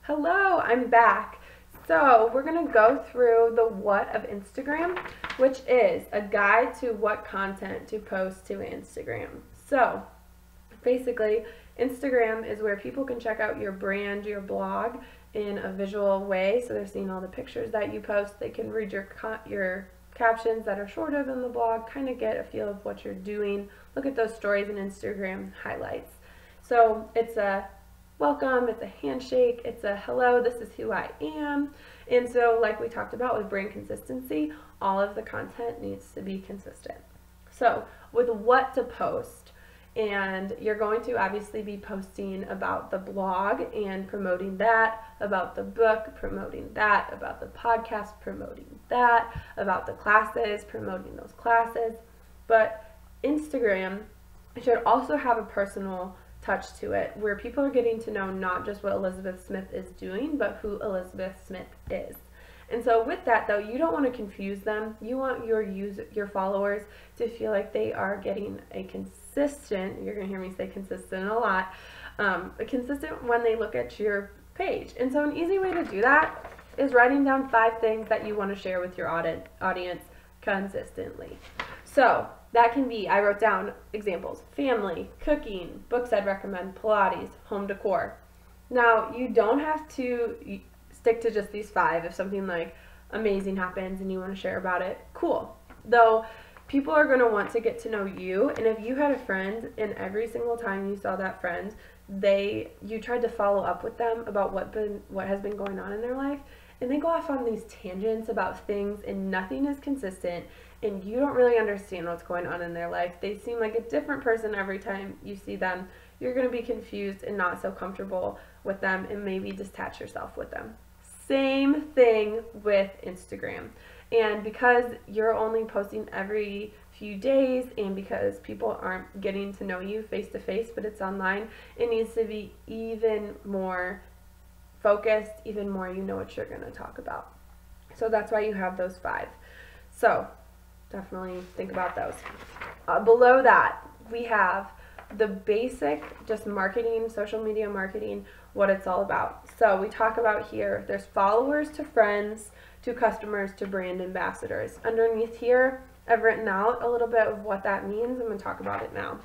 Hello, I'm back. So we're going to go through the what of Instagram, which is a guide to what content to post to Instagram. So basically, Instagram is where people can check out your brand, your blog in a visual way. So they're seeing all the pictures that you post. They can read your captions that are shorter than the blog, kind of get a feel of what you're doing. Look at those stories and Instagram highlights. So it's a welcome, it's a handshake, it's a hello, this is who I am. And so like we talked about with brand consistency, all of the content needs to be consistent. So with what to post, and you're going to obviously be posting about the blog and promoting that, about the book, promoting that, about the podcast, promoting that, about the classes, promoting those classes. But Instagram should also have a personal touch to it where people are getting to know not just what Elizabeth Smith is doing, but who Elizabeth Smith is. And so with that though, you don't want to confuse them. You want your followers to feel like they are getting a consistent, you're going to hear me say consistent a lot, consistent when they look at your page. And so an easy way to do that is writing down 5 things that you want to share with your audience consistently. So that can be, I wrote down examples: family, cooking, books I'd recommend, Pilates, home decor. Now, you don't have to stick to just these 5. If something like amazing happens and you want to share about it, cool. Though people are going to want to get to know you, and if you had a friend and every single time you saw that friend, you tried to follow up with them about what has been going on in their life, and they go off on these tangents about things and nothing is consistent, and you don't really understand what's going on in their life. They seem like a different person every time you see them. You're going to be confused and not so comfortable with them and maybe detach yourself with them. Same thing with Instagram. And because you're only posting every few days and because people aren't getting to know you face to face, but it's online, it needs to be even more focused, even more you know what you're going to talk about. So that's why you have those 5. So definitely think about those. Below that, we have the basic just marketing, social media marketing, what it's all about. So we talk about here, there's followers to friends, to customers, to brand ambassadors. Underneath here, I've written out a little bit of what that means. I'm going to talk about it now.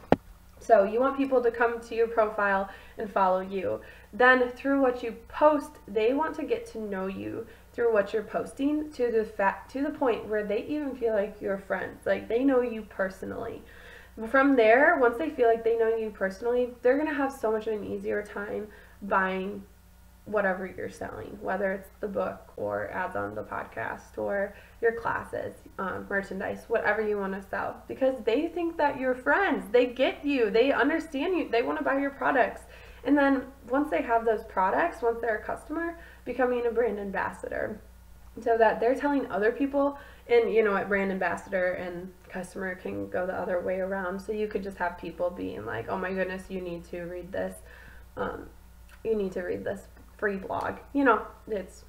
So you want people to come to your profile and follow you. Then through what you post, they want to get to know you through what you're posting to the point where they even feel like you're friends, like they know you personally. From there, once they feel like they know you personally, they're going to have so much of an easier time buying whatever you're selling, whether it's the book or ads on the podcast or your classes, merchandise, whatever you want to sell, because they think that you're friends. They get you. They understand you. They want to buy your products. And then once they have those products, once they're a customer, becoming a brand ambassador, so that they're telling other people. And you know what, brand ambassador and customer can go the other way around. So you could just have people being like, oh my goodness, you need to read this. You need to read this free blog. You know, it's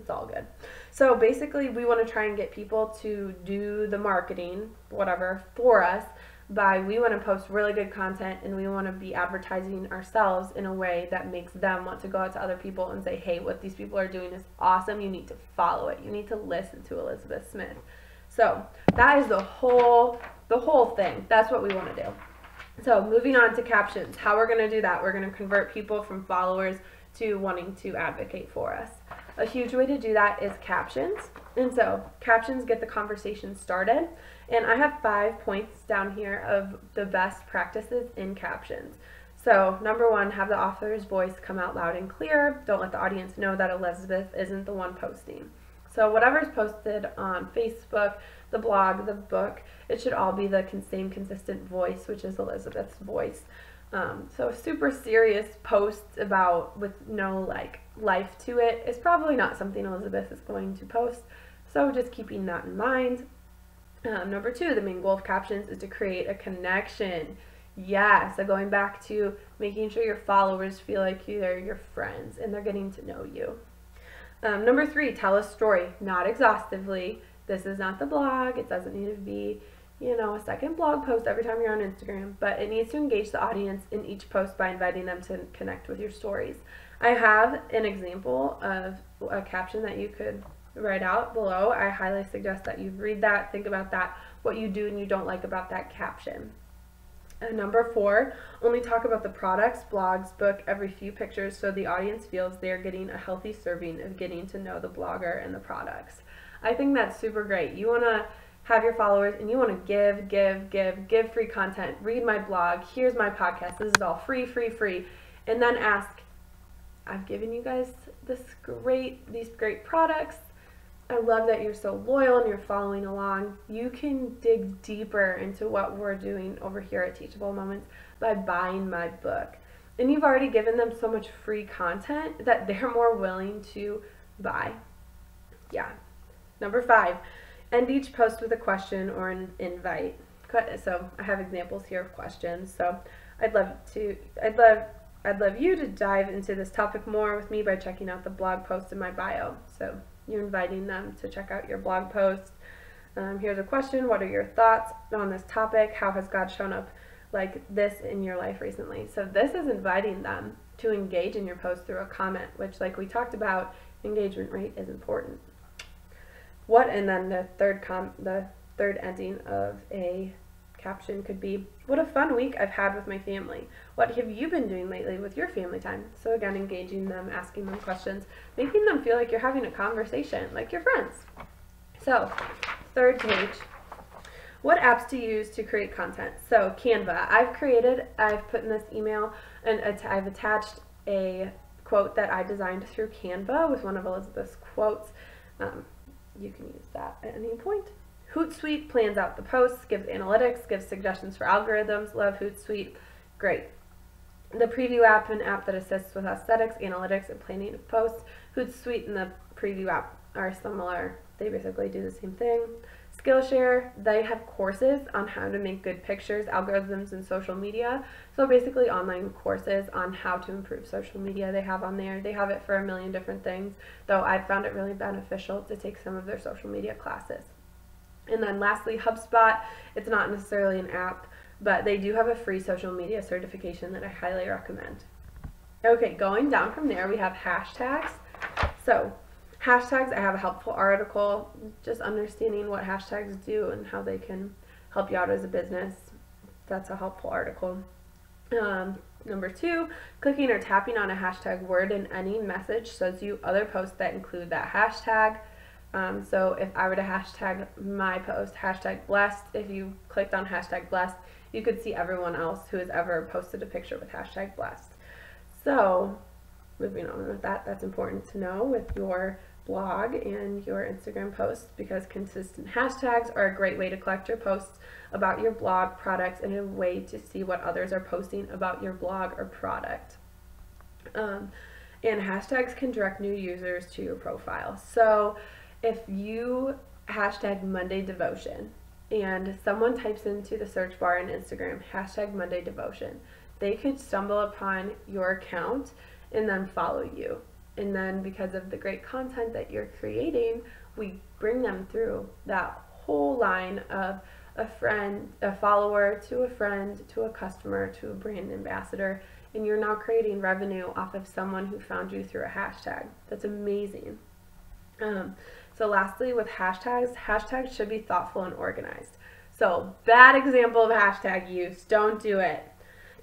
all good. So basically, we want to try and get people to do the marketing, whatever, for us. We want to post really good content, and we want to be advertising ourselves in a way that makes them want to go out to other people and say, hey, what these people are doing is awesome. You need to follow it. You need to listen to Elizabeth Smith. So that is the whole thing. That's what we want to do. So moving on to captions, how we're going to do that. We're going to convert people from followers to wanting to advocate for us. A huge way to do that is captions. And so captions get the conversation started. And I have 5 points down here of the best practices in captions. So number 1, have the author's voice come out loud and clear. Don't let the audience know that Elizabeth isn't the one posting. So whatever's posted on Facebook, the blog, the book, it should all be the same consistent voice, which is Elizabeth's voice. So a super serious post with no life to it is probably not something Elizabeth is going to post. So just keeping that in mind. Number 2, the main goal of captions is to create a connection. Yeah, so going back to making sure your followers feel like they're your friends and they're getting to know you. Number 3, tell a story, not exhaustively. This is not the blog. It doesn't need to be, a second blog post every time you're on Instagram, but it needs to engage the audience in each post by inviting them to connect with your stories. I have an example of a caption that you could write out below. I highly suggest that you read that, think about that, what you do and you don't like about that caption. Number 4, only talk about the products, blogs, book every few pictures so the audience feels they are getting a healthy serving of getting to know the blogger and the products. I think that's super great. You want to have your followers and you want to give free content. Read my blog. Here's my podcast. This is all free. And then ask, I've given you guys these great products. I love that you're so loyal and you're following along. You can dig deeper into what we're doing over here at Teachable Moments by buying my book. And you've already given them so much free content that they're more willing to buy. Yeah. Number 5, end each post with a question or an invite. So I have examples here of questions. So I'd love you to dive into this topic more with me by checking out the blog post in my bio. So you're inviting them to check out your blog post. Here's a question. What are your thoughts on this topic? How has God shown up like this in your life recently? So this is inviting them to engage in your post through a comment, which, like we talked about, engagement rate is important. And then the third ending of a caption could be, what a fun week I've had with my family. What have you been doing lately with your family time? So again, engaging them, asking them questions, making them feel like you're having a conversation, like your friends. So, third page, what apps to use to create content? So Canva, I've put in this email, and I've attached a quote that I designed through Canva with one of Elizabeth's quotes. You can use that at any point. Hootsuite plans out the posts, gives analytics, gives suggestions for algorithms. Love Hootsuite. Great. The Preview app, an app that assists with aesthetics, analytics, and planning of posts. Hootsuite and the Preview app are similar. They basically do the same thing. Skillshare, they have courses on how to make good pictures, algorithms, and social media. So basically online courses on how to improve social media they have on there. They have it for a million different things, though I found it really beneficial to take some of their social media classes. And then lastly, HubSpot. It's not necessarily an app, but they do have a free social media certification that I highly recommend. Okay, going down from there, we have hashtags. So hashtags, I have a helpful article, just understanding what hashtags do and how they can help you out as a business. That's a helpful article. Number 2, clicking or tapping on a hashtag word in any message shows you other posts that include that hashtag. So if I were to hashtag my post, hashtag blessed, if you clicked on hashtag blessed, you could see everyone else who has ever posted a picture with hashtag blessed. So moving on with that, that's important to know with your blog and your Instagram posts, because consistent hashtags are a great way to collect your posts about your blog, products, and a way to see what others are posting about your blog or product. And hashtags can direct new users to your profile. So if you hashtag Monday Devotion and someone types into the search bar in Instagram, hashtag Monday Devotion, they could stumble upon your account and then follow you. And then because of the great content that you're creating, we bring them through that whole line of a follower to a friend to a customer to a brand ambassador, and you're now creating revenue off of someone who found you through a hashtag. That's amazing. So lastly, with hashtags should be thoughtful and organized. So bad example of hashtag use, don't do it.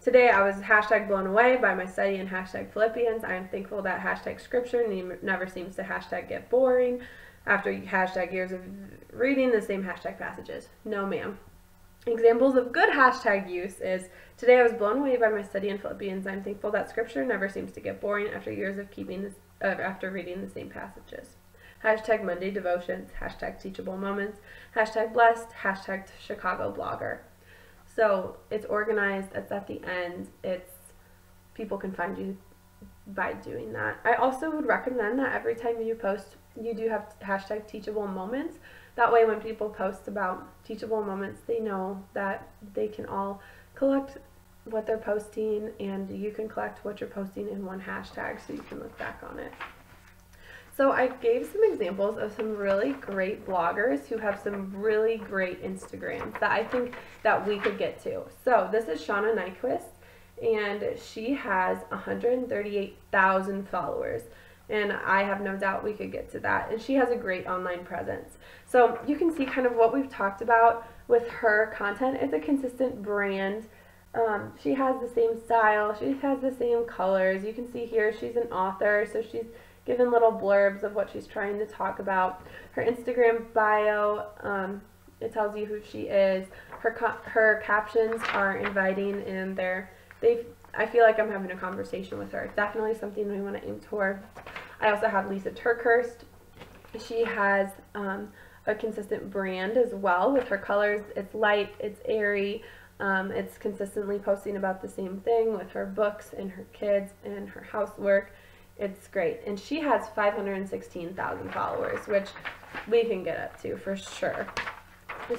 Today I was hashtag blown away by my study in hashtag Philippians. I am thankful that hashtag scripture never seems to hashtag get boring after hashtag years of reading the same hashtag passages. No ma'am. Examples of good hashtag use is, today I was blown away by my study in Philippians. I'm thankful that scripture never seems to get boring after years of after reading the same passages. Hashtag Monday Devotions, hashtag Teachable Moments, hashtag Blessed, hashtag Chicago Blogger. So it's organized, it's at the end, people can find you by doing that. I also would recommend that every time you post, you do have hashtag Teachable Moments. That way when people post about teachable moments, they know that they can all collect what they're posting, and you can collect what you're posting in one hashtag so you can look back on it. So I gave some examples of some really great bloggers who have some really great Instagrams that I think that we could get to. So this is Shauna Nyquist, and she has 138,000 followers. And I have no doubt we could get to that. And she has a great online presence. So you can see kind of what we've talked about with her content. It's a consistent brand. She has the same style. She has the same colors. You can see here she's an author, so she's given little blurbs of what she's trying to talk about. Her Instagram bio, it tells you who she is. Her captions are inviting, and I feel like I'm having a conversation with her. Definitely something we want to aim toward. I also have Lisa Turkhurst. She has a consistent brand as well with her colors. It's light, it's airy, it's consistently posting about the same thing with her books and her kids and her housework. It's great. And she has 516,000 followers, which we can get up to for sure.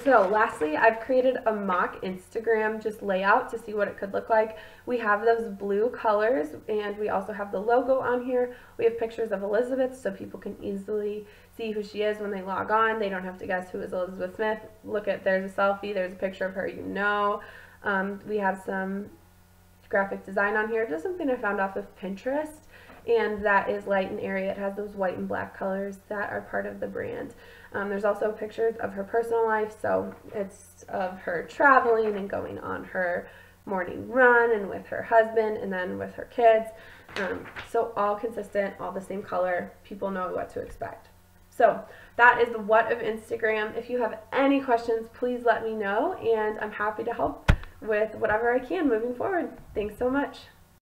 So lastly, I've created a mock Instagram just layout to see what it could look like. We have those blue colors, and we also have the logo on here. We have pictures of Elizabeth so people can easily see who she is when they log on. They don't have to guess who is Elizabeth Smith. Look at, there's a selfie, there's a picture of her you know. We have some graphic design on here, just something I found off of Pinterest. And that is light and airy. It has those white and black colors that are part of the brand. There's also pictures of her personal life, so it's of her traveling and going on her morning run and with her husband and then with her kids. So all consistent, all the same color. People know what to expect. So that is the what of Instagram. If you have any questions, please let me know, and I'm happy to help with whatever I can moving forward. Thanks so much.